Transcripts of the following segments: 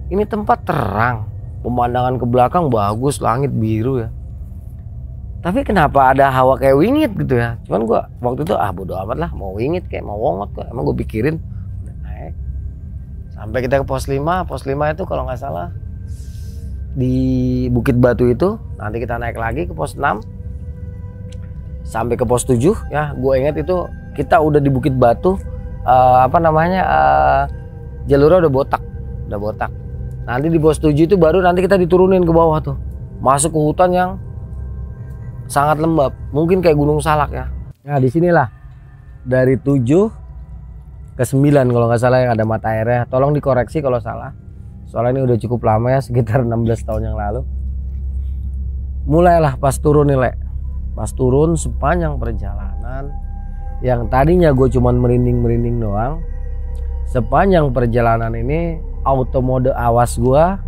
Ini tempat terang, pemandangan ke belakang bagus, langit biru ya. Tapi kenapa ada hawa kayak wingit gitu ya? Cuman gue waktu itu bodo amat lah, mau wingit kayak mau wongot kok. Emang gue pikirin udah naik. Sampai kita ke pos 5. Pos 5 itu kalau nggak salah di Bukit Batu itu. Nanti kita naik lagi ke pos 6 sampai ke pos 7 ya. Gue ingat itu kita udah di Bukit Batu, jalurnya udah botak. Nanti di pos 7 itu baru nanti kita diturunin ke bawah tuh. Masuk ke hutan yang sangat lembab. Mungkin kayak Gunung Salak ya. Nah disinilah dari 7 ke 9 kalau nggak salah yang ada mata airnya. Tolong dikoreksi kalau salah. Soalnya ini udah cukup lama ya, sekitar 16 tahun yang lalu. Mulailah pas turun nih, Pas turun sepanjang perjalanan. Yang tadinya gue cuman merinding-merinding doang. Sepanjang perjalanan ini auto mode awas gua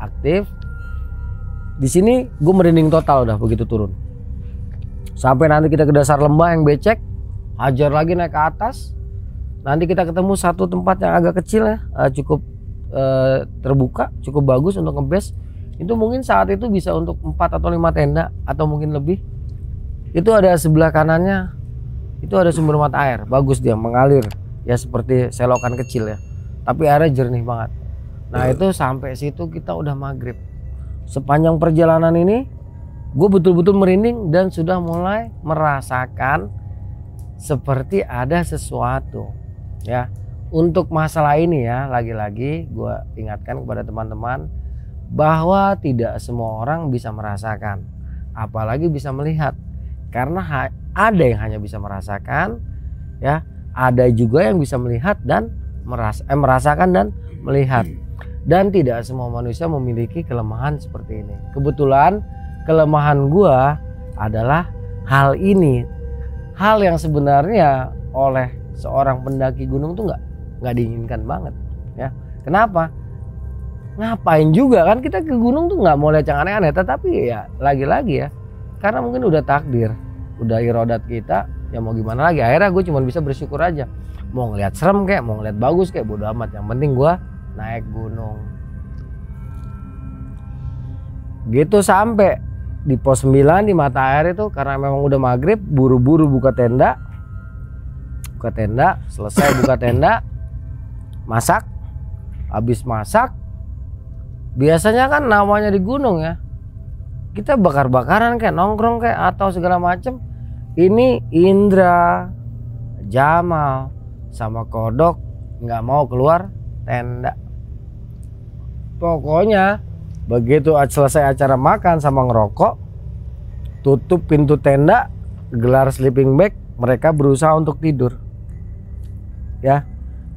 aktif. Di sini gue merinding total udah begitu turun. Sampai nanti kita ke dasar lembah yang becek, hajar lagi naik ke atas. Nanti kita ketemu satu tempat yang agak kecil ya, cukup terbuka, cukup bagus untuk ngebase. Itu mungkin saat itu bisa untuk 4 atau 5 tenda atau mungkin lebih. Itu ada sebelah kanannya, itu ada sumber mata air, bagus dia mengalir. Ya seperti selokan kecil ya, tapi airnya jernih banget. Nah itu sampai situ kita udah maghrib. Sepanjang perjalanan ini gue betul-betul merinding dan sudah mulai merasakan seperti ada sesuatu ya. Untuk masalah ini ya, lagi-lagi gue ingatkan kepada teman-teman bahwa tidak semua orang bisa merasakan, apalagi bisa melihat. Karena ada yang hanya bisa merasakan ya, ada juga yang bisa melihat dan merasakan dan melihat. Dan tidak semua manusia memiliki kelemahan seperti ini. Kebetulan kelemahan gua adalah hal ini. Hal yang sebenarnya oleh seorang pendaki gunung tuh nggak diinginkan banget ya. Kenapa? Ngapain juga kan kita ke gunung tuh nggak mau lihat yang aneh-aneh. Tetapi ya lagi-lagi ya, karena mungkin udah takdir, udah irodat kita. Ya mau gimana lagi, akhirnya gue cuma bisa bersyukur aja. Mau ngeliat serem kayak, mau ngeliat bagus kayak, bodo amat. Yang penting gue naik gunung. Gitu sampai di pos 9 di mata air itu, karena memang udah maghrib, buru-buru buka tenda. Selesai buka tenda, masak. Habis masak, biasanya kan namanya di gunung ya, kita bakar-bakaran kayak nongkrong kayak atau segala macem. Ini Indra, Jamal, sama Kodok nggak mau keluar tenda. Pokoknya begitu selesai acara makan sama ngerokok, tutup pintu tenda, gelar sleeping bag, mereka berusaha untuk tidur. Ya,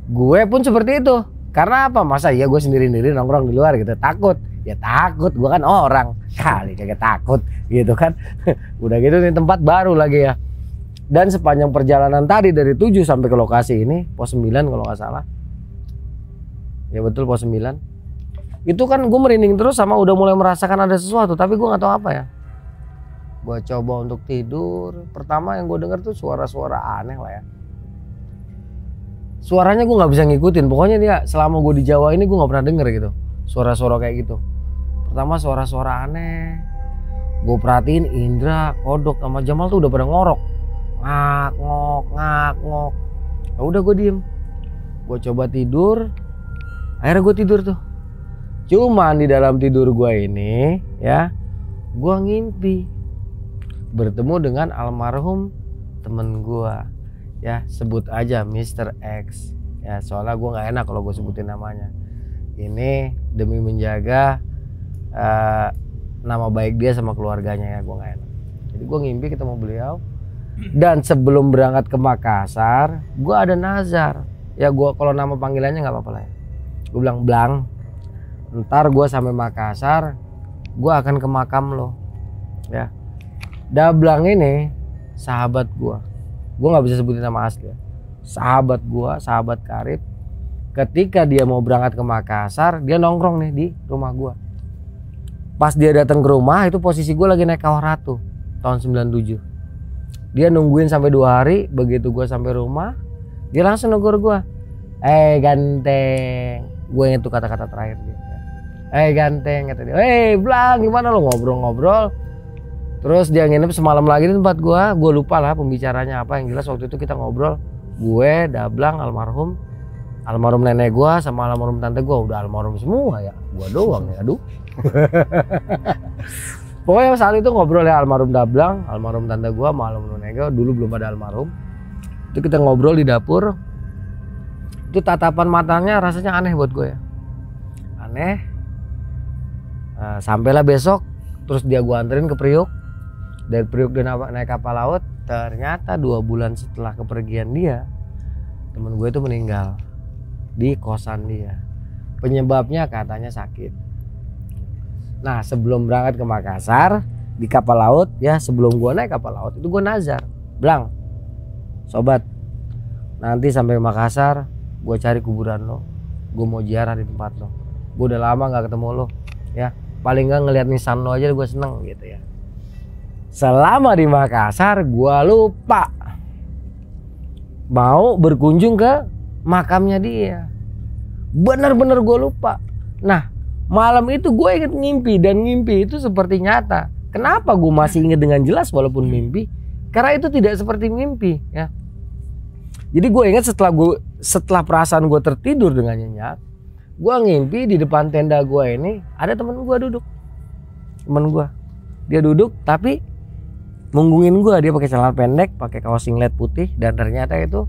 gue pun seperti itu. Karena apa? Masa iya gue sendiri-sendiri nongkrong di luar gitu? Takut. Ya takut, gue kan orang. Kali kagak takut gitu kan. Udah gitu nih tempat baru lagi ya. Dan sepanjang perjalanan tadi dari 7 sampai ke lokasi ini, pos 9 kalau nggak salah. Ya betul pos 9. Itu kan gue merinding terus sama udah mulai merasakan ada sesuatu, tapi gue nggak tahu apa ya. Gue coba untuk tidur. Pertama yang gue dengar tuh suara-suara aneh lah ya. Suaranya gue nggak bisa ngikutin. Pokoknya dia selama gue di Jawa ini gue nggak pernah denger gitu. Suara-suara kayak gitu. Pertama suara-suara aneh. Gue perhatiin Indra, Kodok sama Jamal tuh udah pada ngorok. Ngak-ngok. Ya udah gue diem. Gue coba tidur. Akhirnya gue tidur tuh. Cuman di dalam tidur gue ini ya, gue ngimpi bertemu dengan almarhum temen gue. Ya sebut aja Mr. X. Ya soalnya gue nggak enak kalau gue sebutin namanya. Ini demi menjaga nama baik dia sama keluarganya ya, gue nggak enak. Jadi gue ngimpi ketemu beliau. Dan sebelum berangkat ke Makassar, gue ada nazar. Ya gue kalau nama panggilannya nggak apa-apa lah ya. Gue bilang, Blang, ntar gue sampai Makassar, gue akan ke makam lo. Ya, Dablang ini sahabat gue nggak bisa sebutin nama asli ya. Sahabat gue, sahabat karib. Ketika dia mau berangkat ke Makassar, dia nongkrong nih di rumah gue. Pas dia datang ke rumah, itu posisi gue lagi naik Kawah Ratu tahun 97. Dia nungguin sampai 2 hari. Begitu gue sampai rumah, dia langsung negur gue, ganteng, Gue inget tuh kata-kata terakhir dia. Ganteng kata dia. Blang gimana lo, ngobrol-ngobrol. Terus dia nginep semalam lagi di tempat gue lupa lah pembicaranya apa. Yang jelas waktu itu kita ngobrol, gue, Dablang, almarhum nenek gue sama almarhum tante gue. Udah almarhum semua ya, gue doang ya, aduh. Pokoknya saat itu ngobrol ya, almarhum Dablang, almarhum tante gue, sama almarhum nenek gue. Dulu belum ada almarhum. Itu kita ngobrol di dapur. Itu tatapan matanya rasanya aneh buat gue ya, aneh. Sampailah besok, terus dia gue anterin ke Priuk. Dari Priuk dia naik kapal laut. Ternyata 2 bulan setelah kepergian dia, temen gue itu meninggal di kosan dia. Penyebabnya katanya sakit. Nah sebelum berangkat ke Makassar di kapal laut ya, sebelum gue naik kapal laut itu gue nazar, Blang, sobat, nanti sampai Makassar gue cari kuburan lo, gue mau ziarah di tempat lo. Gue udah lama nggak ketemu lo ya, paling nggak ngeliat nisan lo aja gue seneng gitu ya. Selama di Makassar gue lupa mau berkunjung ke makamnya dia, bener-bener gue lupa. Nah malam itu gue inget ngimpi, dan ngimpi itu seperti nyata. Kenapa gue masih inget dengan jelas walaupun mimpi? Karena itu tidak seperti mimpi ya. Jadi gue ingat setelah perasaan gue tertidur dengan nyenyak, gue ngimpi di depan tenda gue ini ada temen gue duduk. Temen gue, dia duduk tapi munggungin gue. Dia pakai celana pendek, pakai kaos singlet putih, dan ternyata itu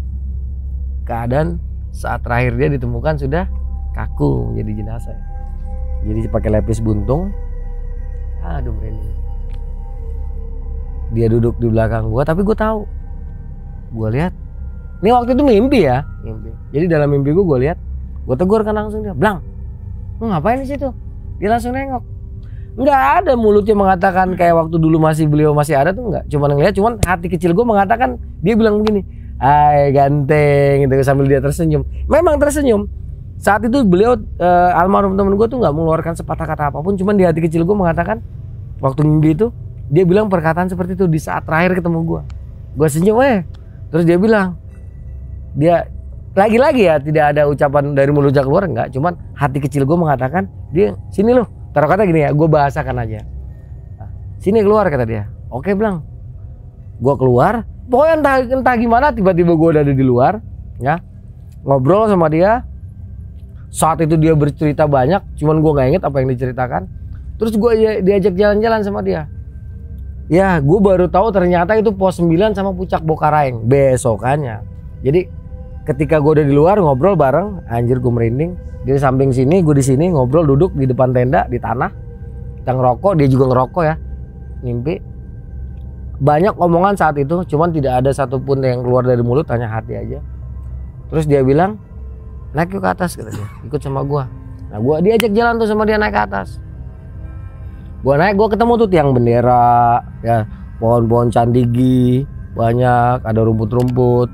keadaan saat terakhir dia ditemukan sudah kaku jadi jenazah. Jadi pakai lepis buntung. Aduh merinding. Dia duduk di belakang gue, tapi gue tahu. Gue lihat. Ini waktu itu mimpi ya, mimpi. Jadi dalam mimpi gue lihat, gue tegur kan langsung dia, Blang, lu ngapain di situ? Dia langsung nengok. Nggak ada mulutnya mengatakan kayak waktu dulu beliau masih ada tuh, nggak. Cuman ngeliat, cuman hati kecil gue mengatakan, dia bilang begini, hai ganteng, gitu sambil dia tersenyum. Memang tersenyum. Saat itu beliau almarhum temen gue tuh nggak mengeluarkan sepatah kata apapun, cuman di hati kecil gue mengatakan waktu mimpi itu dia bilang perkataan seperti itu di saat terakhir ketemu gue. Gue senyum terus dia bilang, dia lagi-lagi ya tidak ada ucapan dari mulutnya keluar, enggak, cuman hati kecil gue mengatakan, dia sini loh, taruh kata gini ya, gue bahasakan aja, nah, sini keluar kata dia. Oke Blang, gue keluar. Pokoknya entah gimana tiba-tiba gue udah ada di luar ya, ngobrol sama dia. Saat itu dia bercerita banyak, cuman gue nggak inget apa yang diceritakan. Terus gue diajak jalan-jalan sama dia. Ya gue baru tahu ternyata itu pos 9 sama puncak Bokaraeng besokannya. Jadi ketika gue udah di luar ngobrol bareng, anjir gue merinding. Dia di samping sini, gue di sini ngobrol, duduk di depan tenda di tanah. Kita ngerokok, dia juga ngerokok ya. Mimpi. Banyak omongan saat itu, cuman tidak ada satupun yang keluar dari mulut, hanya hati aja. Terus dia bilang, naik yuk ke atas, kata dia, ikut sama gue. Nah gue diajak jalan tuh sama dia naik ke atas. Gue naik, gue ketemu tuh tiang bendera, ya pohon-pohon candigi, banyak, ada rumput-rumput.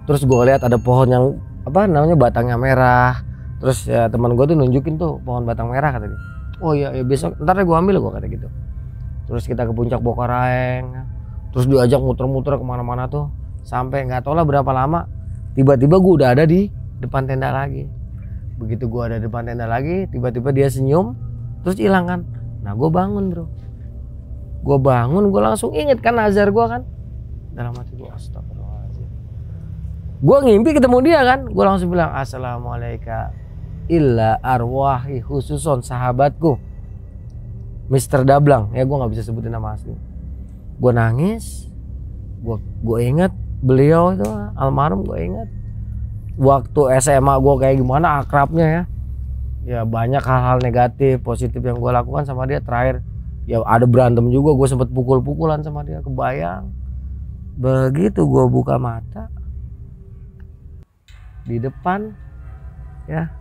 Terus gue lihat ada pohon yang apa namanya batangnya merah. Terus ya teman gue tuh nunjukin tuh pohon batang merah, kata dia. Oh iya, ya besok ntar gue ambil, gue kata gitu. Terus kita ke puncak Bokaraeng. Terus diajak muter-muter kemana-mana tuh, sampai nggak tahu lah berapa lama. Tiba-tiba gue udah ada di depan tenda lagi. Begitu gue ada di depan tenda lagi, tiba-tiba dia senyum, terus hilang kan. Nah gue bangun bro, gue bangun, gue langsung inget kan nazar gue kan. Dalam hati gue, astagfirullahaladzim. Gue ngimpi ketemu dia kan, gue langsung bilang assalamualaikum illa arwahi khususon sahabatku Mr. Dablang, ya gue nggak bisa sebutin nama asli. Gue nangis, gue inget beliau itu almarhum, gue inget waktu SMA gue kayak gimana akrabnya ya. Ya banyak hal-hal negatif, positif yang gue lakukan sama dia. Terakhir ya ada berantem juga, gue sempet pukul-pukulan sama dia, kebayang. Begitu gue buka mata, di depan ya,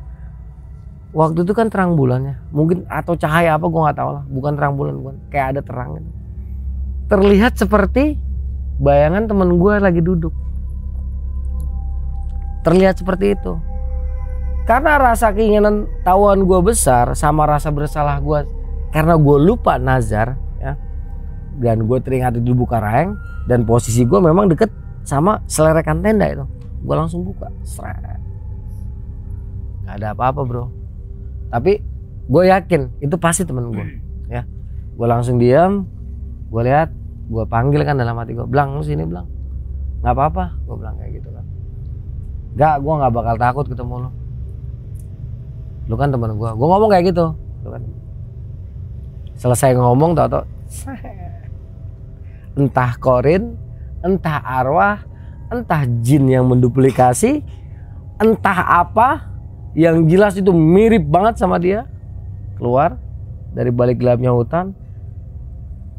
waktu itu kan terang bulannya, mungkin atau cahaya apa gue nggak tahu lah, bukan terang bulan, bukan, kayak ada terang gitu. Terlihat seperti bayangan temen gue lagi duduk, terlihat seperti itu. Karena rasa keinginan tahuan gue besar sama rasa bersalah gue karena gue lupa nazar ya, dan gue teringat di Bokaraeng dan posisi gue memang deket sama selerekan tenda itu. Gue langsung buka, seret. Gak ada apa-apa bro. Tapi gue yakin itu pasti temen gue ya. Gue langsung diam, gue lihat, gue panggil kan dalam hati gue, Blang lu sini Blang, nggak apa-apa, gue bilang kayak gitu kan. Gak, gue nggak bakal takut ketemu lu kan temen gue ngomong kayak gitu, lu kan. Selesai ngomong tau entah korin, entah arwah, entah jin yang menduplikasi, entah apa, yang jelas itu mirip banget sama dia, keluar dari balik gelapnya hutan,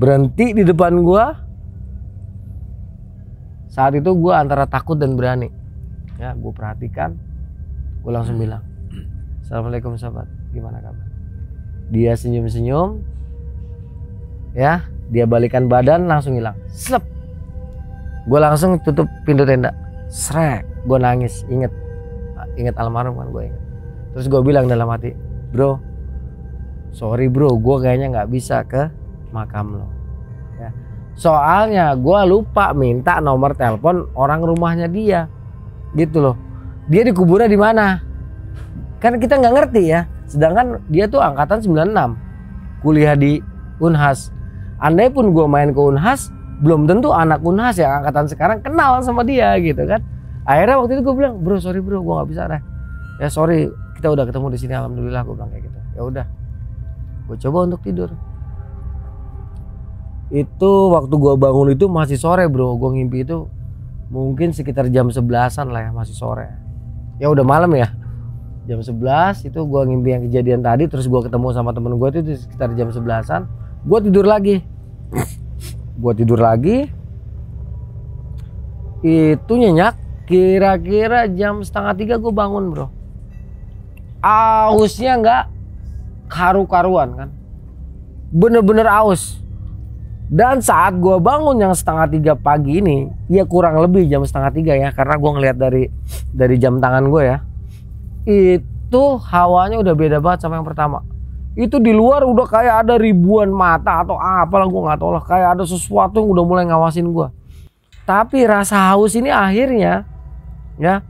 berhenti di depan gua. Saat itu gua antara takut dan berani ya. Gua perhatikan, gua langsung bilang, Assalamualaikum sahabat, gimana kabar? Dia senyum-senyum ya, dia balikan badan langsung hilang. Slep. Gua langsung tutup pintu tenda. Srek, gua nangis, inget almarhum kan, gua inget. Terus gua bilang dalam hati, bro, sorry bro, gue kayaknya nggak bisa ke makam lo ya. Soalnya gue lupa minta nomor telepon orang rumahnya dia gitu loh. Dia dikuburnya di mana kan kita nggak ngerti ya. Sedangkan dia tuh angkatan 96, kuliah di Unhas. Andai pun gue main ke Unhas, belum tentu anak Unhas yang angkatan sekarang kenal sama dia gitu kan. Akhirnya waktu itu gue bilang, bro sorry bro, gue nggak bisa deh ya, sorry, kita udah ketemu di sini alhamdulillah, gue bilang kayak gitu. Ya udah, gue coba untuk tidur. Itu waktu gue bangun itu masih sore bro. Gue ngimpi itu mungkin sekitar jam 11-an lah ya, masih sore. Ya udah malam ya, jam 11 itu gue ngimpi yang kejadian tadi. Terus gue ketemu sama temen gue itu sekitar jam 11-an. Gue tidur lagi. Gue tidur lagi. Itu nyenyak kira-kira jam 2:30 gue bangun bro. Ausnya nggak karu-karuan kan, bener-bener aus. Dan saat gue bangun yang 2:30 pagi ini, ya kurang lebih jam 2:30 ya, karena gue ngeliat dari jam tangan gue ya, itu hawanya udah beda banget sama yang pertama. Itu di luar udah kayak ada ribuan mata atau apalah, gue nggak tahu lah, kayak ada sesuatu yang udah mulai ngawasin gue. Tapi rasa haus ini akhirnya ya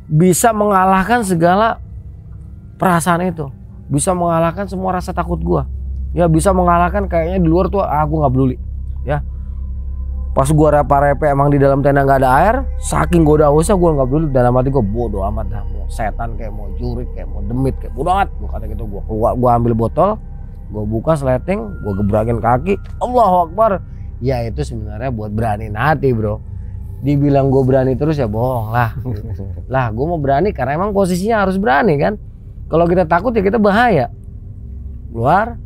bisa mengalahkan segala perasaan itu, bisa mengalahkan semua rasa takut gua ya, bisa mengalahkan kayaknya di luar tuh aku nggak peduli ya. Pas gua repa-repe emang di dalam tenda nggak ada air, saking gua udah hausnya gua nggak peduli. Dalam hati gua bodoh amat dah, mau setan kayak mau jurik kayak mau demit kayak bodoh amat, gua kata gitu. Gua keluar, gua ambil botol, gua buka sleting, gua gebrakin kaki, Allahu Akbar. Ya itu sebenarnya buat beraniin hati bro. Dibilang gue berani terus ya bohong lah. Lah gue mau berani karena emang posisinya harus berani kan. Kalau kita takut ya kita bahaya. Keluar.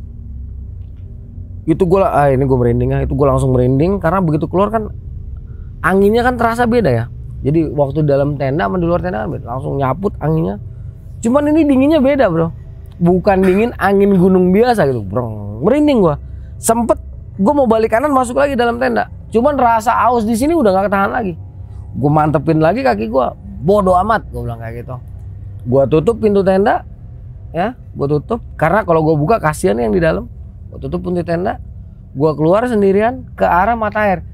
Itu gue ini gue merinding ya. Itu gue langsung merinding karena begitu keluar kan anginnya kan terasa beda ya. Jadi waktu dalam tenda sama di luar tenda kan beda. Langsung nyaput anginnya. Cuman ini dinginnya beda bro. Bukan dingin angin gunung biasa gitu. Brong. Merinding gue. Sempet gue mau balik kanan masuk lagi dalam tenda. Cuman rasa aus di sini udah gak ketahan lagi. Gue mantepin lagi kaki gue. Bodoh amat, gue bilang kayak gitu. Gue tutup pintu tenda, ya, gue tutup. Karena kalau gue buka kasihan yang di dalam. Gue tutup pintu tenda. Gue keluar sendirian ke arah mata air.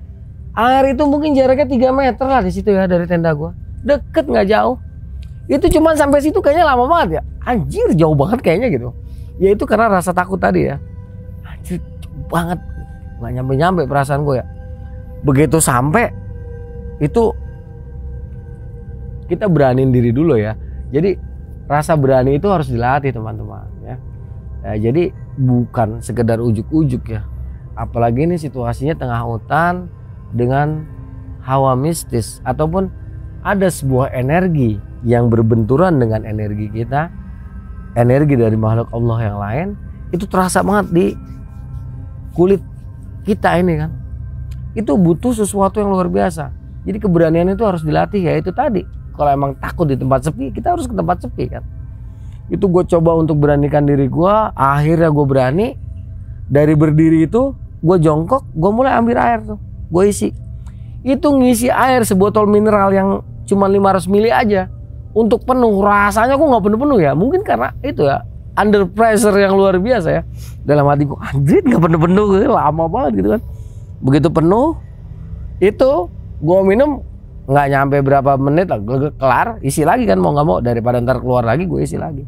Air itu mungkin jaraknya 3 meter lah di situ ya dari tenda gue. Deket nggak jauh. Itu cuman sampai situ kayaknya lama banget ya. Anjir jauh banget kayaknya gitu. Ya itu karena rasa takut tadi ya. Anjir jauh banget. Nggak nyampe-nyampe perasaan gue ya. Begitu sampai itu kita beraniin diri dulu ya. Jadi rasa berani itu harus dilatih teman-teman ya. Jadi bukan sekedar ujuk-ujuk ya. Apalagi ini situasinya tengah hutan dengan hawa mistis ataupun ada sebuah energi yang berbenturan dengan energi kita, energi dari makhluk Allah yang lain, itu terasa banget di kulit kita ini kan. Itu butuh sesuatu yang luar biasa. Jadi keberanian itu harus dilatih ya. Itu tadi, kalau emang takut di tempat sepi, kita harus ke tempat sepi kan. Itu gue coba untuk beranikan diri gue. Akhirnya gue berani. Dari berdiri itu gue jongkok, gue mulai ambil air tuh, gue isi. Itu ngisi air sebotol mineral yang cuma 500 ml aja untuk penuh. Rasanya gue nggak penuh-penuh ya. Mungkin karena itu ya, under pressure yang luar biasa ya. Dalam hati gue, anjir nggak penuh-penuh, lama banget gitu kan. Begitu penuh itu gue minum nggak nyampe berapa menit lah, gue kelar, isi lagi kan mau nggak mau, daripada ntar keluar lagi gue isi lagi.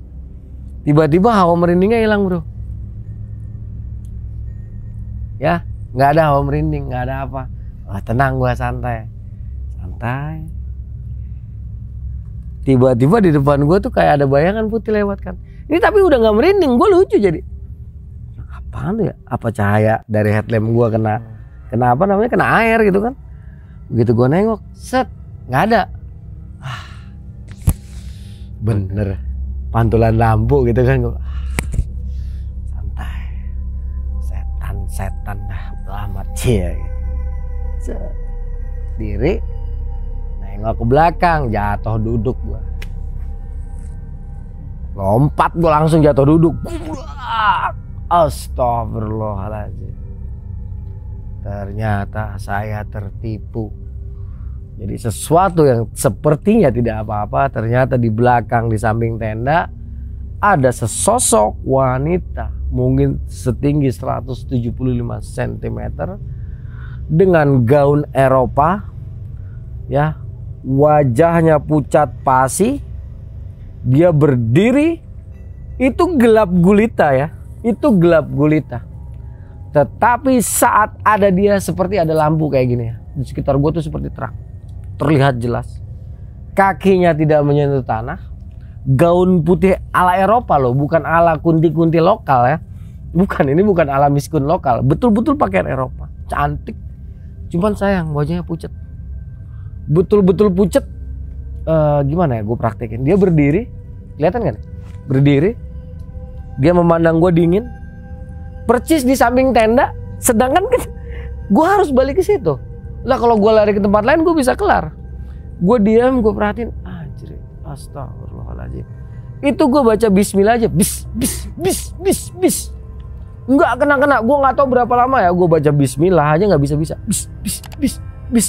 Tiba-tiba hawa merindingnya hilang bro. Ya, nggak ada hawa merinding, nggak ada apa. Wah, tenang gua, santai. Tiba-tiba di depan gua tuh kayak ada bayangan putih lewat kan. Ini tapi udah nggak merinding, gua lucu jadi. Apaan tuh ya? Apa cahaya dari headlamp gua kena apa namanya? Kena air gitu kan. Begitu gua nengok, set, nggak ada. Bener, pantulan lampu gitu kan. Santai, setan dah amat cia. Diri, nengok ke belakang, jatuh duduk gua. Lompat gua langsung jatuh duduk. Astagfirullahaladzim. Ternyata saya tertipu. Jadi sesuatu yang sepertinya tidak apa-apa, ternyata di belakang di samping tenda ada sesosok wanita mungkin setinggi 175 cm dengan gaun Eropa, ya, wajahnya pucat pasi, dia berdiri, itu gelap gulita ya, itu gelap gulita. Tetapi saat ada dia seperti ada lampu kayak gini ya, di sekitar gue tuh seperti terang. Terlihat jelas, kakinya tidak menyentuh tanah, gaun putih ala Eropa loh, bukan ala kunti-kunti lokal ya, ini bukan ala miskun lokal, betul-betul pakaian Eropa, cantik, cuman sayang wajahnya pucat, betul-betul pucat. Gimana ya gue praktekin, dia berdiri, kelihatan kan? Berdiri, dia memandang gue dingin, percis di samping tenda, sedangkan gue harus balik ke situ. Lah kalau gue lari ke tempat lain gue bisa kelar. Gue diam, gue perhatiin, anjir, astagfirullahaladzim. Itu gue baca bismillah aja, bis. Nggak kena. Gue nggak tahu berapa lama ya gue baca bismillah aja nggak bisa.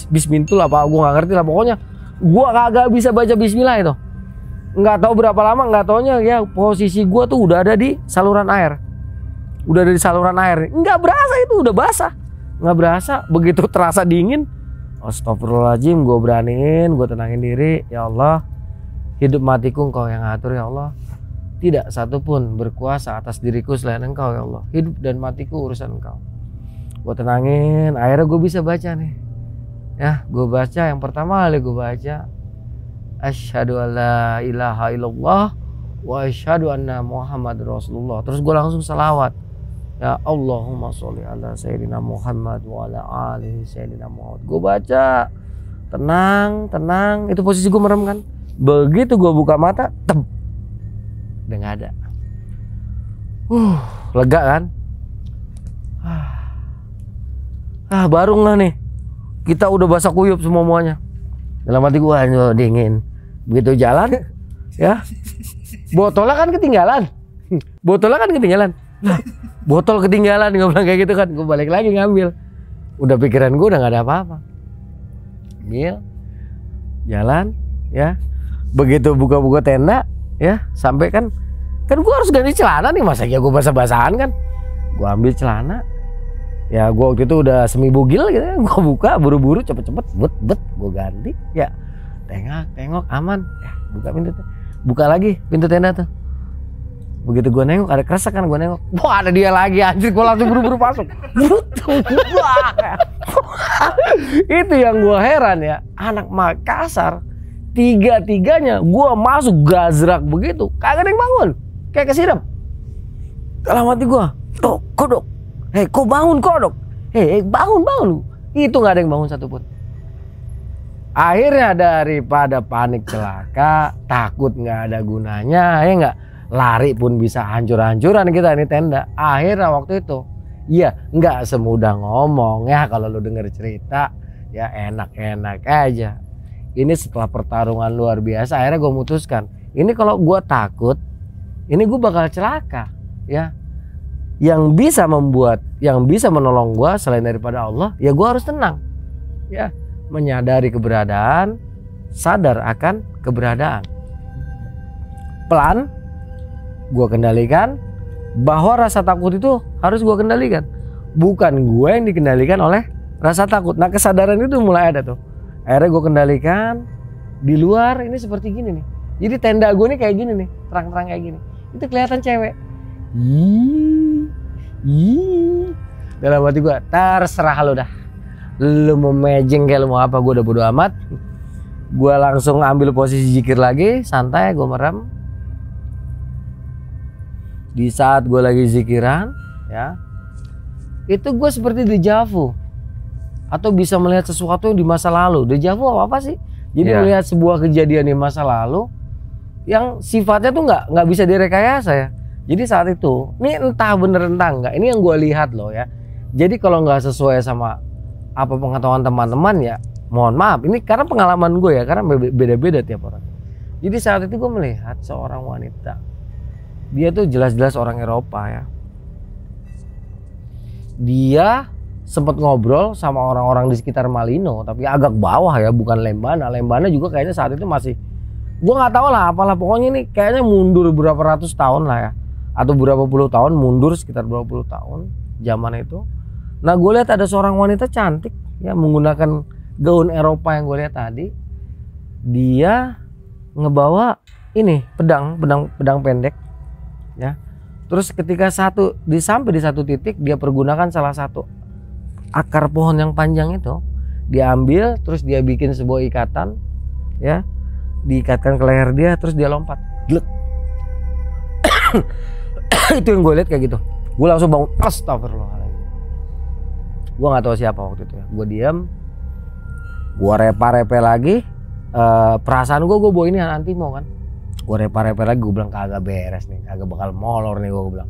Bis mintul apa? Gue nggak ngerti lah. Pokoknya gue kagak bisa baca bismillah itu. Nggak tahu berapa lama, nggak taunya ya posisi gue tuh udah ada di saluran air. Nggak berasa itu udah basah. Nggak berasa, begitu terasa dingin, astagfirullahaladzim, gue beraniin, gue tenangin diri. Ya Allah, hidup matiku Engkau yang atur ya Allah, tidak satupun berkuasa atas diriku selain Engkau ya Allah, hidup dan matiku urusan Engkau. Gue tenangin, akhirnya gue bisa baca nih ya. Gue baca, yang pertama kali gue baca, asyhadu alla ilaha illallah wa asyhadu anna Muhammad Rasulullah. Terus gue langsung salawat, ya Allahumma sholli ala Sayyidina Muhammad wa ala alihi Sayyidina Muhammad. Gue baca tenang. Itu posisi gue merem kan. Begitu gue buka mata, udah gak ada. Lega kan. Baru nggak nih, kita udah basah kuyup semuanya. Dalam hati gue dingin. Begitu jalan ya, botolnya kan ketinggalan. Botol ketinggalan, gue bilang kayak gitu kan. Gue balik lagi ngambil. Udah pikiran gue udah gak ada apa-apa. Jalan ya. Begitu buka-buka tenda ya, sampai kan gue harus ganti celana nih, masa ya gue basah-basahan kan. Gue ambil celana. Ya gue waktu itu udah semi bugil gitu ya. Gue buka buru-buru cepet-cepet, gue ganti. Ya tengok aman. Ya, buka lagi pintu tenda tuh. Begitu gue nengok ada kresek kan, gue nengok, wah ada dia lagi anjir, gue langsung buru-buru masuk. Itu yang gue heran ya, anak Makassar tiga-tiganya gue masuk gazrak begitu, kagak ada yang bangun, kayak kesirap. Dalam hati gue, kodok, kok bangun kodok, bangun, itu nggak ada yang bangun satupun. Akhirnya daripada panik celaka, takut nggak ada gunanya, ya nggak. Lari pun bisa hancur-hancuran kita ini tenda. Akhirnya waktu itu, iya nggak semudah ngomong ya, kalau lu denger cerita ya enak-enak aja. Ini setelah pertarungan luar biasa, akhirnya gue memutuskan, ini kalau gue takut, ini gue bakal celaka ya. Yang bisa menolong gue selain daripada Allah, ya gue harus tenang ya, menyadari keberadaan, sadar akan keberadaan. Pelan gue kendalikan, bahwa rasa takut itu harus gue kendalikan, bukan gue yang dikendalikan oleh rasa takut. Nah kesadaran itu mulai ada tuh. Akhirnya gue kendalikan. Di luar ini seperti gini nih. Jadi tenda gue nih kayak gini nih, terang-terang kayak gini. itu kelihatan cewek. Dalam hati gue, terserah lo dah, lu mau mejeng kayak lu mau apa, gue udah bodo amat. Gue langsung ambil posisi zikir lagi, santai, gue merem. Di saat gue lagi zikiran, ya, itu gue seperti dejavu, atau bisa melihat sesuatu yang di masa lalu. Dejavu apa sih? Jadi melihat sebuah kejadian di masa lalu yang sifatnya tuh nggak bisa direkayasa ya. Jadi saat itu, ini entah bener entah enggak, ini yang gue lihat loh ya. Jadi kalau nggak sesuai sama apa pengetahuan teman-teman ya, mohon maaf. Ini karena pengalaman gue ya, karena beda-beda tiap orang. Jadi saat itu gue melihat seorang wanita, dia tuh jelas-jelas orang Eropa ya. Dia sempat ngobrol sama orang-orang di sekitar Malino, tapi agak bawah ya, bukan Lembana. Lembana juga kayaknya saat itu masih, gue nggak tahu lah apalah, pokoknya ini kayaknya mundur berapa ratus tahun lah ya, atau berapa puluh tahun, mundur sekitar berapa puluh tahun zaman itu. Nah gue lihat ada seorang wanita cantik ya, menggunakan gaun Eropa yang gue lihat tadi. Dia ngebawa ini pedang pendek ya. Terus ketika sampai di satu titik, dia pergunakan salah satu akar pohon yang panjang itu, dia ambil, terus dia bikin sebuah ikatan ya, diikatkan ke leher dia, terus dia lompat. Glek. Itu yang gue lihat kayak gitu. Gue langsung bangun, astagfirullahaladzim. Gue nggak tahu siapa waktu itu ya. Gue diam, gue repa-repa lagi. Perasaan gue bawa ini antimo kan. Gue repa-repa lagi, gue bilang kagak beres nih, kagak bakal molor nih, gue bilang.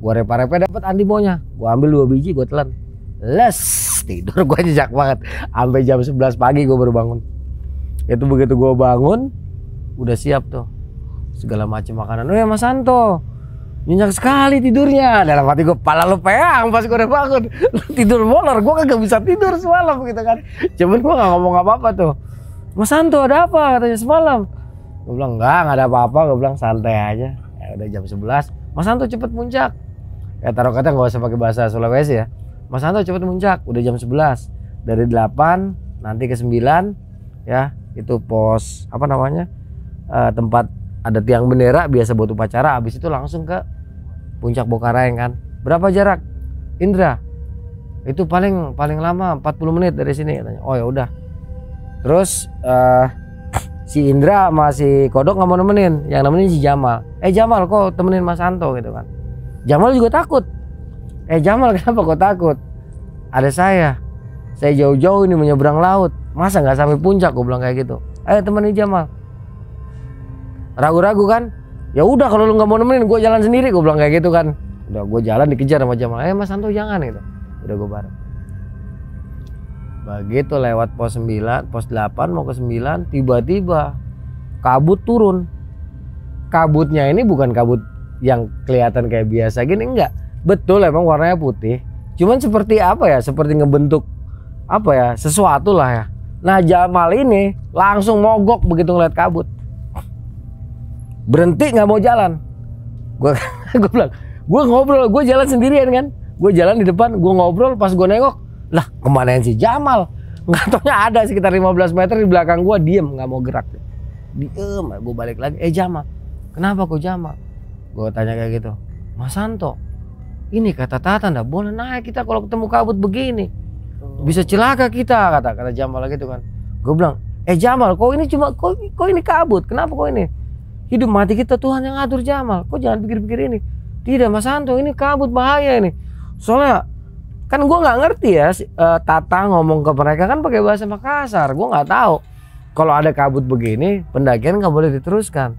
Gue repa-repa dapat antimonya, gue ambil 2 biji, gue telan. Les, tidur gue jejak banget. Sampai jam 11 pagi gue baru bangun. Itu begitu gue bangun, udah siap tuh segala macam makanan. Oh ya Mas Santo, nyenyak sekali tidurnya. Dalam hati gue, pala lu peang pas gue udah bangun. Tidur molor, gue kagak bisa tidur semalam gitu kan. Cuman gue gak ngomong apa-apa tuh. Mas Santo ada apa katanya semalam? Gue bilang enggak ada apa-apa. Gue bilang santai aja. Ya udah jam 11. Mas Santo cepet muncak. Ya taruh kata gak usah pakai bahasa Sulawesi ya. Mas Santo cepet muncak. Udah jam 11. Dari 8 nanti ke 9 ya. Itu pos apa namanya, tempat ada tiang bendera biasa buat upacara. Habis itu langsung ke puncak Bokareng kan. Berapa jarak Indra? Itu paling lama 40 menit dari sini katanya. Oh ya udah. Terus si Indra sama si Kodok nggak mau nemenin, yang nemenin si Jamal. Jamal kok temenin Mas Santo gitu kan. Jamal juga takut. Jamal kenapa kok takut? Ada saya jauh-jauh ini menyeberang laut, masa nggak sampai puncak? Gue bilang kayak gitu. Ayo temenin Jamal. Ragu-ragu kan? Ya udah kalau lu nggak mau nemenin, gue jalan sendiri. Gue bilang kayak gitu kan. Udah gue jalan dikejar sama Jamal. Mas Santo jangan gitu. Udah gue bareng. Begitu lewat pos 9, pos 8 mau ke 9, tiba-tiba kabut turun. Kabutnya ini bukan kabut yang kelihatan kayak biasa gini, enggak. Betul emang warnanya putih. Cuman seperti apa ya? Seperti ngebentuk apa ya? Sesuatu lah ya. Nah Jamal ini langsung mogok begitu ngeliat kabut. Berhenti nggak mau jalan. Gue bilang, gue ngobrol, gue jalan sendirian kan. Gue jalan di depan, gue ngobrol, pas gue nengok, lah kemana si Jamal? Nggak taunya ada sekitar 15 meter di belakang gue, diem nggak mau gerak. Diem, gue balik lagi. Jamal, kenapa kok Jamal? Gue tanya kayak gitu. Mas Santo, ini kata Tata nggak boleh naik kita kalau ketemu kabut begini, bisa celaka kita, kata Jamal gitu kan. Gue bilang, Jamal, kok ini cuma kok ini kabut? Kenapa kok ini? Hidup mati kita Tuhan yang ngatur Jamal. Kok jangan pikir-pikir ini. Tidak Mas Santo, ini kabut bahaya ini. Soalnya kan gue nggak ngerti ya, Tata ngomong ke mereka kan pakai bahasa Makassar. Gue nggak tahu kalau ada kabut begini pendakian nggak boleh diteruskan.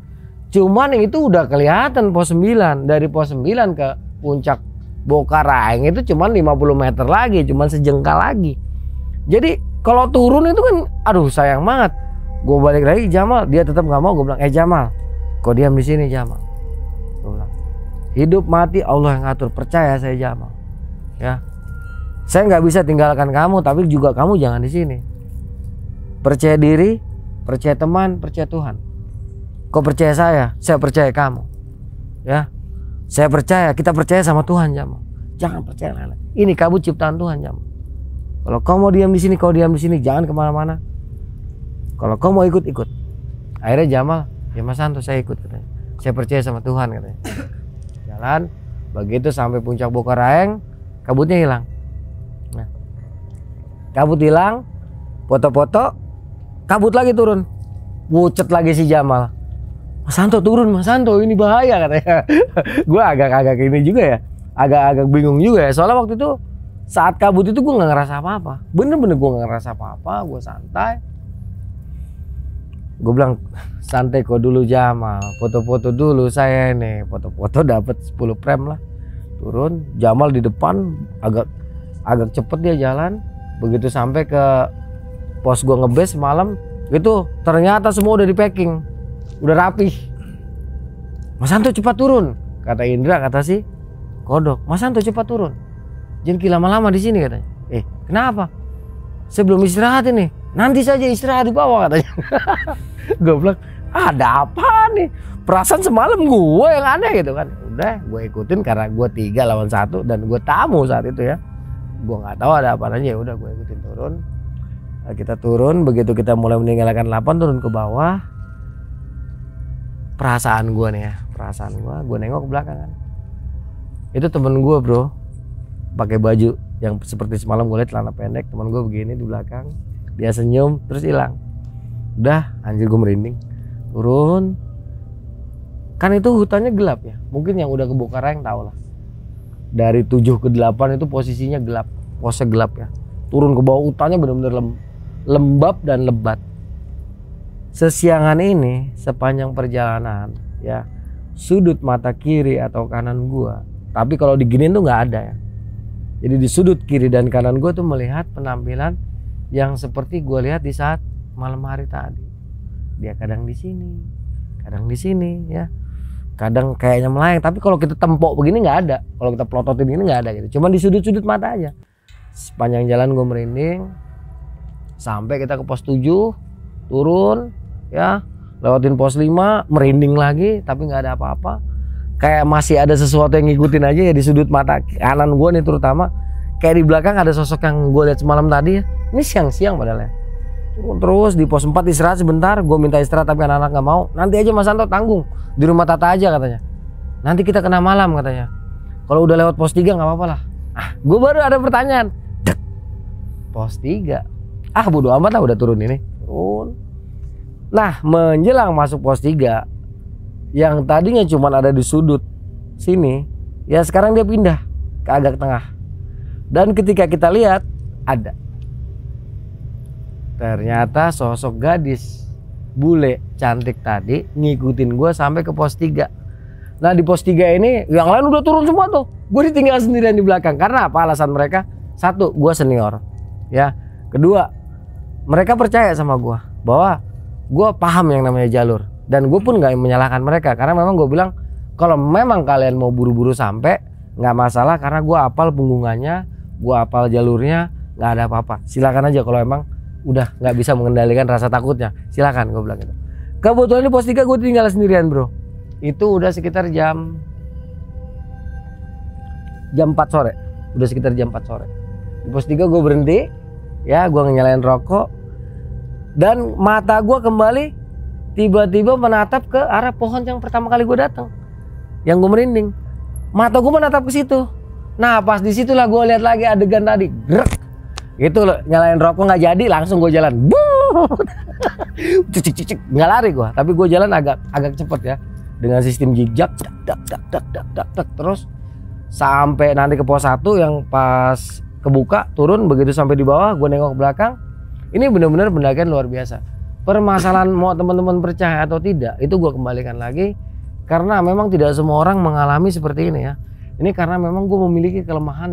Cuman yang itu udah kelihatan pos 9. Dari pos 9 ke puncak Bokareng itu cuman 50 meter lagi, cuman sejengkal lagi. Jadi kalau turun itu kan aduh sayang banget. Gue balik lagi Jamal, dia tetap nggak mau. Gue bilang, Jamal, kok diam di sini Jamal? Gue bilang, hidup mati Allah yang ngatur, percaya saya Jamal. Ya, saya nggak bisa tinggalkan kamu, tapi juga kamu jangan di sini. Percaya diri, percaya teman, percaya Tuhan. Kau percaya saya percaya kamu. Ya, saya percaya, kita percaya sama Tuhan Jamal. Jangan percaya lain. Ini kabut ciptaan Tuhan Jamal. Kalau kau mau diam di sini, kau diam di sini, jangan kemana-mana. Kalau kau mau ikut. Akhirnya Jamal, ya Mas Santo saya ikut katanya. saya percaya sama Tuhan katanya. Jalan, begitu sampai puncak Bokaraeng, kabutnya hilang. Nah, kabut hilang, foto-foto, kabut lagi turun, pucet lagi si Jamal. Mas Santo turun, Mas Santo ini bahaya katanya. Gue agak-agak ini juga ya, agak-agak bingung juga ya. Soalnya waktu itu saat kabut itu gue nggak ngerasa apa-apa, bener-bener gue nggak ngerasa apa-apa, gue santai. Gue bilang santai kok dulu Jamal, foto-foto dulu saya ini, foto-foto dapat 10 frame lah. Turun, Jamal di depan, agak cepet dia jalan. Begitu sampai ke pos gue ngebase malam, itu ternyata semua udah di packing, udah rapih. Mas Santo cepat turun, kata Indra, kata si Kodok. Mas Santo cepat turun, jangan lama-lama di sini katanya. Kenapa? Saya belum istirahat ini. Nanti saja istirahat di bawah katanya. Gue bilang ada apa nih? Perasaan semalam gue yang aneh gitu kan. Udah gue ikutin karena gue 3 lawan 1 dan gue tamu saat itu ya. Gue nggak tahu ada apa aja. Ya udah gue ikutin turun. Nah, kita turun, begitu kita mulai meninggalkan 8 turun ke bawah. Perasaan gue nih ya, perasaan gue nengok ke belakang kan. Itu temen gue bro, pakai baju yang seperti semalam gue lihat, celana pendek. Teman gue begini di belakang, dia senyum terus hilang. Udah anjir gue merinding. Turun, kan itu hutannya gelap ya, mungkin yang udah ke Bokaraeng tahu lah. Dari 7 ke 8 itu posisinya gelap, posnya gelap ya. Turun ke bawah, hutannya benar-benar lembab dan lebat. Sesiangan ini sepanjang perjalanan ya, sudut mata kiri atau kanan gua, tapi kalau diginiin tuh nggak ada ya. Jadi di sudut kiri dan kanan gua tuh melihat penampilan yang seperti gua lihat di saat malam hari tadi. Dia kadang di sini ya, kadang kayaknya melayang, tapi kalau kita tempok begini nggak ada, kalau kita plototin ini nggak ada gitu, cuman di sudut-sudut mata aja. Sepanjang jalan gue merinding sampai kita ke pos 7, turun ya, lewatin pos 5, merinding lagi tapi nggak ada apa-apa, kayak masih ada sesuatu yang ngikutin aja ya di sudut mata kanan gue nih, terutama kayak di belakang ada sosok yang gue lihat semalam tadi ya. Ini siang-siang padahal ya. Turun terus di pos 4 istirahat sebentar, gue minta istirahat tapi anak-anak nggak mau. Nanti aja Mas Santo tanggung di rumah Tata aja katanya, nanti kita kena malam katanya, kalau udah lewat pos 3 nggak apa-apa lah. Gue baru ada pertanyaan, pos 3 bodo amat lah, udah turun ini, turun. Nah menjelang masuk pos 3 yang tadinya cuma ada di sudut sini ya, sekarang dia pindah ke agak tengah. Dan ketika kita lihat, ada ternyata sosok gadis bule cantik tadi ngikutin gue sampai ke pos 3. Nah di pos 3 ini yang lain udah turun semua tuh, gue ditinggal sendirian di belakang. Karena apa alasan mereka? Satu, gue senior ya. Kedua, mereka percaya sama gue bahwa gue paham yang namanya jalur. Dan gue pun gak menyalahkan mereka, karena memang gue bilang kalau memang kalian mau buru-buru sampai gak masalah, karena gue hafal punggungannya, gue hafal jalurnya, gak ada apa-apa. Silakan aja kalau emang udah nggak bisa mengendalikan rasa takutnya, silakan, gue bilang gitu. Kebetulan di pos 3 gue tinggal sendirian bro. Itu udah sekitar jam 4 sore. Udah sekitar jam 4 sore. Di pos 3 gue berhenti ya, gue nyalain rokok. Dan mata gue kembali tiba-tiba menatap ke arah pohon yang pertama kali gue datang, yang gue merinding. Mata gue menatap ke situ. Nah pas disitulah gue lihat lagi adegan tadi. Grek. Gitu loh, nyalain rokok nggak jadi, langsung gue jalan. Cicik nggak lari gue, tapi gue jalan agak cepet ya, dengan sistem zigzag, terus sampai nanti ke pos 1 yang pas kebuka turun. Begitu sampai di bawah gue nengok ke belakang, ini benar-benar pendakian luar biasa. Permasalahan mau teman-teman percaya atau tidak itu gue kembalikan lagi, karena memang tidak semua orang mengalami seperti ini ya. Ini karena memang gue memiliki kelemahan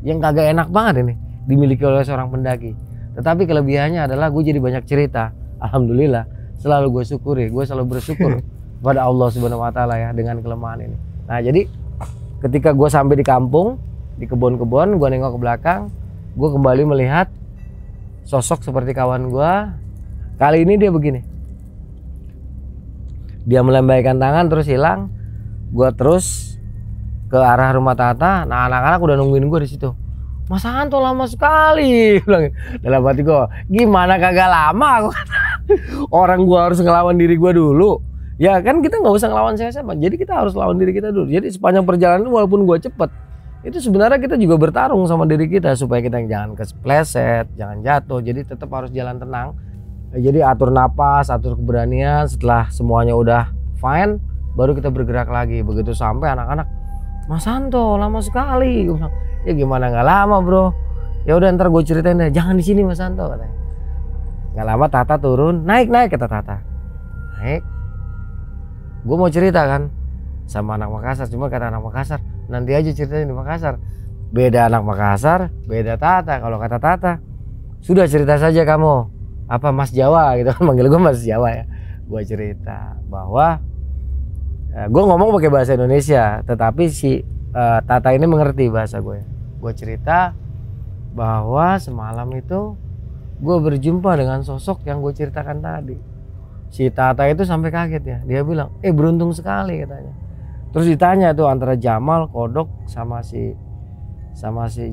yang kagak enak banget ini dimiliki oleh seorang pendaki. Tetapi kelebihannya adalah gue jadi banyak cerita. Alhamdulillah, selalu gue syukuri, gue selalu bersyukur pada Allah Subhanahu wa Ta'ala ya dengan kelemahan ini. Nah jadi ketika gue sampai di kampung, di kebun-kebun, gue nengok ke belakang, gue kembali melihat sosok seperti kawan gue. Kali ini dia begini, dia melambaikan tangan terus hilang. Gue terus ke arah rumah Tata. Nah anak-anak udah nungguin gue di situ. Mas Santo lama sekali, dalam hati gue, gimana kagak lama? Orang gue harus ngelawan diri gue dulu. Ya kan kita nggak usah ngelawan siapa, jadi kita harus lawan diri kita dulu. Jadi sepanjang perjalanan walaupun gue cepet, itu sebenarnya kita juga bertarung sama diri kita supaya kita jangan kepleset, jangan jatuh. Jadi tetap harus jalan tenang. Jadi atur napas, atur keberanian. Setelah semuanya udah fine, baru kita bergerak lagi. Begitu sampai anak-anak, Mas Santo lama sekali. Gue bilang, ya gimana nggak lama bro. Ya udah ntar gue ceritain deh. Jangan di sini Mas Santo katanya. Nggak lama Tata turun, naik kata Tata, naik. Gue mau cerita kan sama anak Makassar, cuma kata anak Makassar nanti aja ceritanya di Makassar. Beda anak Makassar, beda Tata. Kalau kata Tata, sudah cerita saja kamu. Apa Mas Jawa gitu kan, manggil gue Mas Jawa ya. Gue cerita bahwa gue ngomong pakai bahasa Indonesia, tetapi si Tata ini mengerti bahasa gue. Gue cerita bahwa semalam itu gue berjumpa dengan sosok yang gue ceritakan tadi. Si Tata itu sampai kaget ya, dia bilang, beruntung sekali katanya. Terus ditanya tuh antara Jamal, Kodok sama si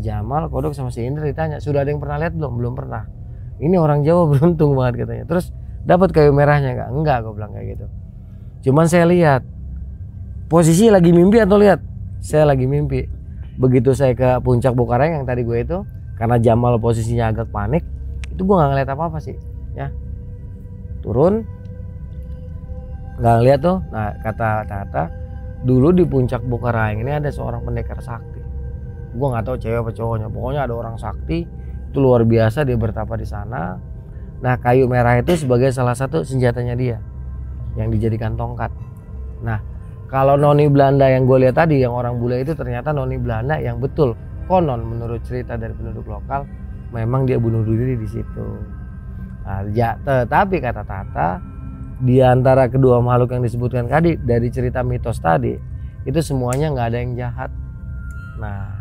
Jamal, Kodok sama si Indra ditanya, sudah ada yang pernah lihat belum? Belum pernah. Ini orang Jawa beruntung banget katanya. Terus dapat kayu merahnya nggak? Enggak, gue bilang kayak gitu. Cuman saya lihat posisi lagi mimpi atau lihat? Saya lagi mimpi. Begitu saya ke puncak Bokareng yang tadi gue itu, karena Jamal posisinya agak panik, itu gue nggak ngeliat apa-apa sih, ya. Turun, nggak ngeliat tuh. Nah kata Tata, dulu di puncak Bokareng ini ada seorang pendekar sakti. Gue nggak tahu cewek apa cowoknya, pokoknya ada orang sakti itu luar biasa, dia bertapa di sana. Nah kayu merah itu sebagai salah satu senjatanya dia yang dijadikan tongkat. Nah kalau noni Belanda yang gue lihat tadi, yang orang bule itu ternyata noni Belanda yang betul konon menurut cerita dari penduduk lokal, memang dia bunuh diri di situ. Nah, tetapi kata Tata, di antara kedua makhluk yang disebutkan tadi dari cerita mitos tadi, itu semuanya nggak ada yang jahat. Nah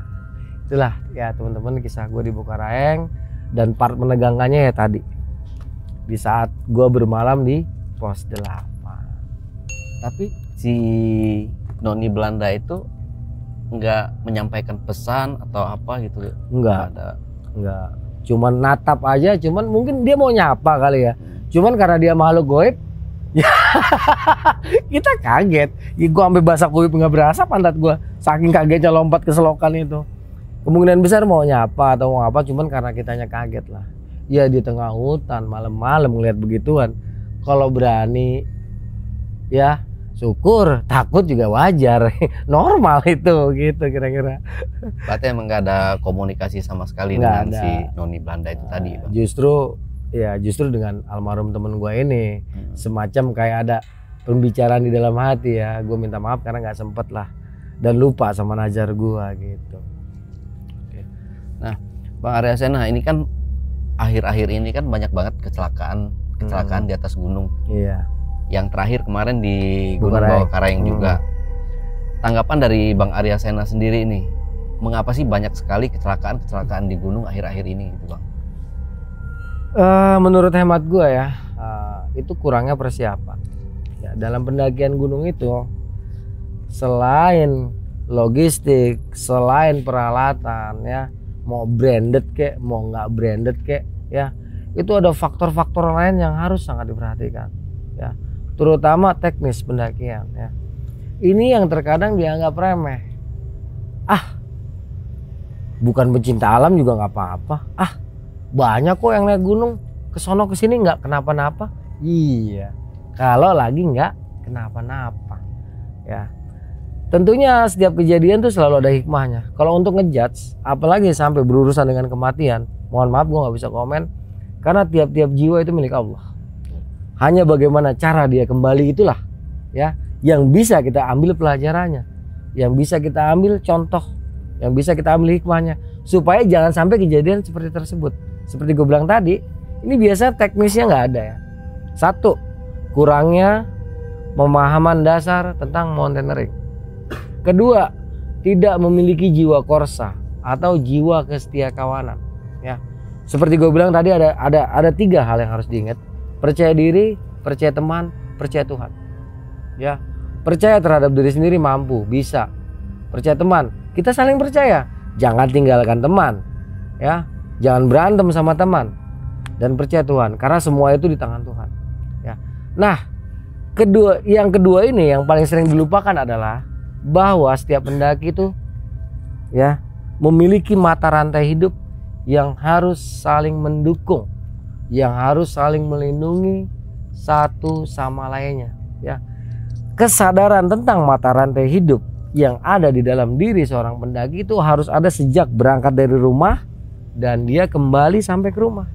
itulah ya teman-teman kisah gue di Bokareng, dan part menegangkannya ya tadi di saat gue bermalam di pos 8. Tapi si noni Belanda itu nggak menyampaikan pesan atau apa gitu? Enggak ada. Enggak, cuman natap aja, cuman mungkin dia mau nyapa kali ya. Cuman karena dia makhluk goib, ya kita kaget. Ya, gue sampai basah kuyup nggak berasa pantat gue, saking kagetnya lompat ke selokan itu. Kemungkinan besar mau nyapa atau mau apa, cuman karena kitanya kaget lah. Ya di tengah hutan malam-malam ngeliat begituan, kalau berani ya syukur, takut juga wajar. Normal itu gitu kira-kira. Berarti emang nggak ada komunikasi sama sekali dengan si noni Belanda itu tadi, Bang? Justru dengan almarhum temen gue ini semacam kayak ada pembicaraan di dalam hati ya. Gue minta maaf karena nggak sempet lah dan lupa sama najar gue gitu. Oke. Nah Bang Arya Sena, ini kan akhir-akhir ini kan banyak banget kecelakaan di atas gunung. Iya. Yang terakhir kemarin di Gunung Bokareng juga. Tanggapan dari Bang Arya Sena sendiri ini, mengapa sih banyak sekali kecelakaan di gunung akhir-akhir ini gitu Bang? Menurut hemat gue ya, itu kurangnya persiapan. Ya, dalam pendakian gunung itu selain logistik, selain peralatan ya, mau branded kek, mau nggak branded kek ya, itu ada faktor-faktor lain yang harus sangat diperhatikan ya. Terutama teknis pendakian ya. Ini yang terkadang dianggap remeh. Bukan pecinta alam juga nggak apa-apa. Banyak kok yang naik gunung kesono kesini nggak kenapa-napa. Iya, kalau lagi nggak kenapa-napa ya. Tentunya setiap kejadian tuh selalu ada hikmahnya. Kalau untuk ngejudge, apalagi sampai berurusan dengan kematian, mohon maaf gue nggak bisa komen, karena tiap-tiap jiwa itu milik Allah. Hanya bagaimana cara dia kembali itulah ya yang bisa kita ambil pelajarannya, yang bisa kita ambil contoh, yang bisa kita ambil hikmahnya, supaya jangan sampai kejadian seperti tersebut. Seperti gue bilang tadi, ini biasa teknisnya nggak ada ya. Satu, kurangnya pemahaman dasar tentang mountaineering. Kedua, tidak memiliki jiwa korsa atau jiwa kesetiakawanan ya. Seperti gue bilang tadi, ada 3 hal yang harus diingat. Percaya diri, percaya teman, percaya Tuhan ya. Percaya terhadap diri sendiri mampu, bisa. Percaya teman, kita saling percaya, jangan tinggalkan teman ya, jangan berantem sama teman. Dan percaya Tuhan, karena semua itu di tangan Tuhan ya. Nah Yang kedua ini yang paling sering dilupakan adalah bahwa setiap pendaki itu ya memiliki mata rantai hidup yang harus saling mendukung, yang harus saling melindungi satu sama lainnya ya. Kesadaran tentang mata rantai hidup yang ada di dalam diri seorang pendaki itu harus ada sejak berangkat dari rumah dan dia kembali sampai ke rumah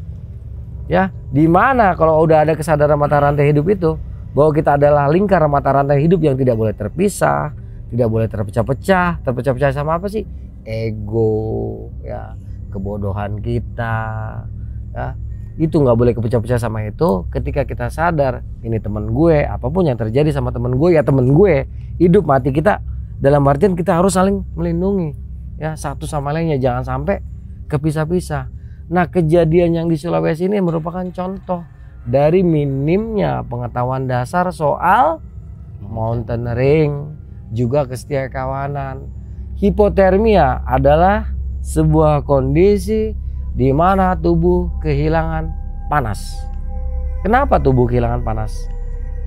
ya. Dimana kalau udah ada kesadaran mata rantai hidup itu bahwa kita adalah lingkaran mata rantai hidup yang tidak boleh terpisah, tidak boleh terpecah-pecah. Terpecah-pecah sama apa sih? Ego ya, kebodohan kita ya, itu nggak boleh kepecah-pecah sama itu. Ketika kita sadar ini teman gue, apapun yang terjadi sama teman gue ya teman gue, hidup mati kita dalam artian kita harus saling melindungi ya satu sama lainnya, jangan sampai kepisah-pisah. Nah, kejadian yang di Sulawesi ini merupakan contoh dari minimnya pengetahuan dasar soal mountaineering, juga kesetiakawanan. Hipotermia adalah sebuah kondisi di mana tubuh kehilangan panas. Kenapa tubuh kehilangan panas?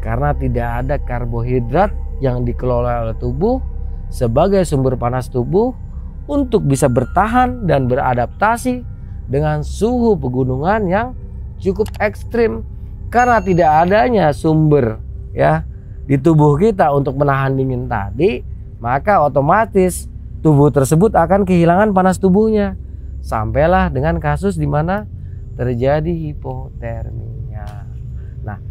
Karena tidak ada karbohidrat yang dikelola oleh tubuh sebagai sumber panas tubuh untuk bisa bertahan dan beradaptasi dengan suhu pegunungan yang cukup ekstrim. Karena tidak adanya sumber ya di tubuh kita untuk menahan dingin tadi, maka otomatis tubuh tersebut akan kehilangan panas tubuhnya. Sampailah dengan kasus di mana terjadi hipotermia. Nah,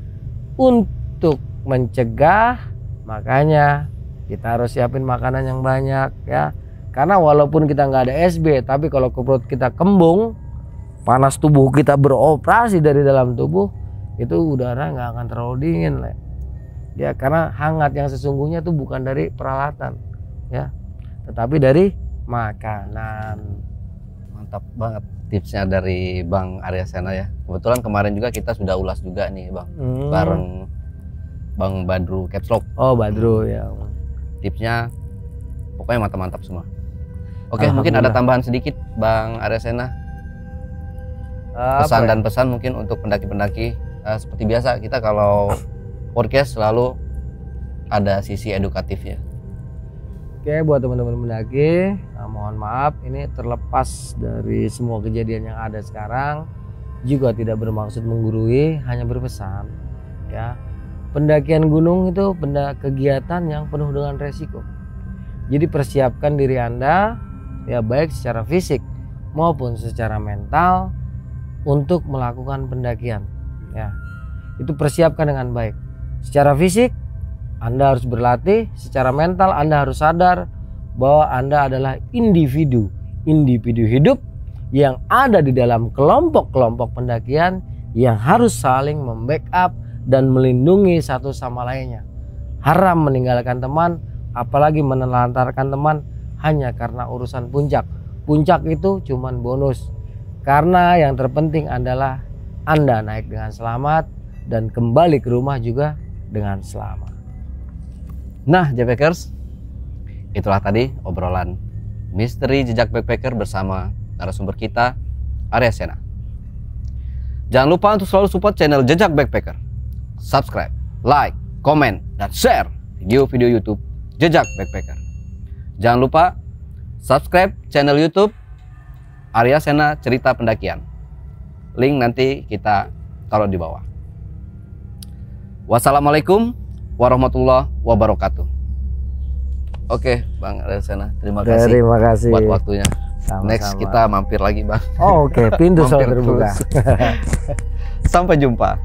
untuk mencegah makanya kita harus siapin makanan yang banyak ya. Karena walaupun kita nggak ada SB, tapi kalau perut kita kembung, panas tubuh kita beroperasi dari dalam tubuh, itu udara nggak akan terlalu dingin lah. Ya, karena hangat yang sesungguhnya itu bukan dari peralatan ya, tetapi dari makanan. Mantap banget tipsnya dari Bang Arya Sena ya. Kebetulan kemarin juga kita sudah ulas juga nih Bang, bareng Bang Badru Caps Lock. Oh Badru ya. Tipsnya pokoknya mantap-mantap semua. Oke, mungkin ada tambahan sedikit Bang Arya Sena. Pesan dan pesan mungkin untuk pendaki-pendaki. Seperti biasa kita kalau podcast selalu ada sisi edukatifnya. Oke, buat teman-teman pendaki, mohon maaf ini terlepas dari semua kejadian yang ada sekarang, juga tidak bermaksud menggurui, hanya berpesan ya. Pendakian gunung itu kegiatan yang penuh dengan resiko. Jadi persiapkan diri Anda ya, baik secara fisik maupun secara mental untuk melakukan pendakian ya. Itu persiapkan dengan baik. Secara fisik Anda harus berlatih, secara mental Anda harus sadar bahwa Anda adalah individu hidup yang ada di dalam kelompok-kelompok pendakian yang harus saling membackup dan melindungi satu sama lainnya. Haram meninggalkan teman, apalagi menelantarkan teman hanya karena urusan puncak. Puncak itu cuman bonus. Karena yang terpenting adalah Anda naik dengan selamat dan kembali ke rumah juga dengan selamat. Nah, Backpackers, itulah tadi obrolan misteri jejak backpacker bersama narasumber kita, Arya Sena. Jangan lupa untuk selalu support channel Jejak Backpacker. Subscribe, like, komen, dan share video-video YouTube Jejak Backpacker. Jangan lupa subscribe channel YouTube Arya Sena Cerita Pendakian. Link nanti kita taruh di bawah. Wassalamualaikum warahmatullahi wabarakatuh. Oke, Bang Arya Sena, terima kasih buat waktunya. Sama-sama. Next kita mampir lagi, Bang. Oh, oke, pintu selalu terbuka. Sampai jumpa.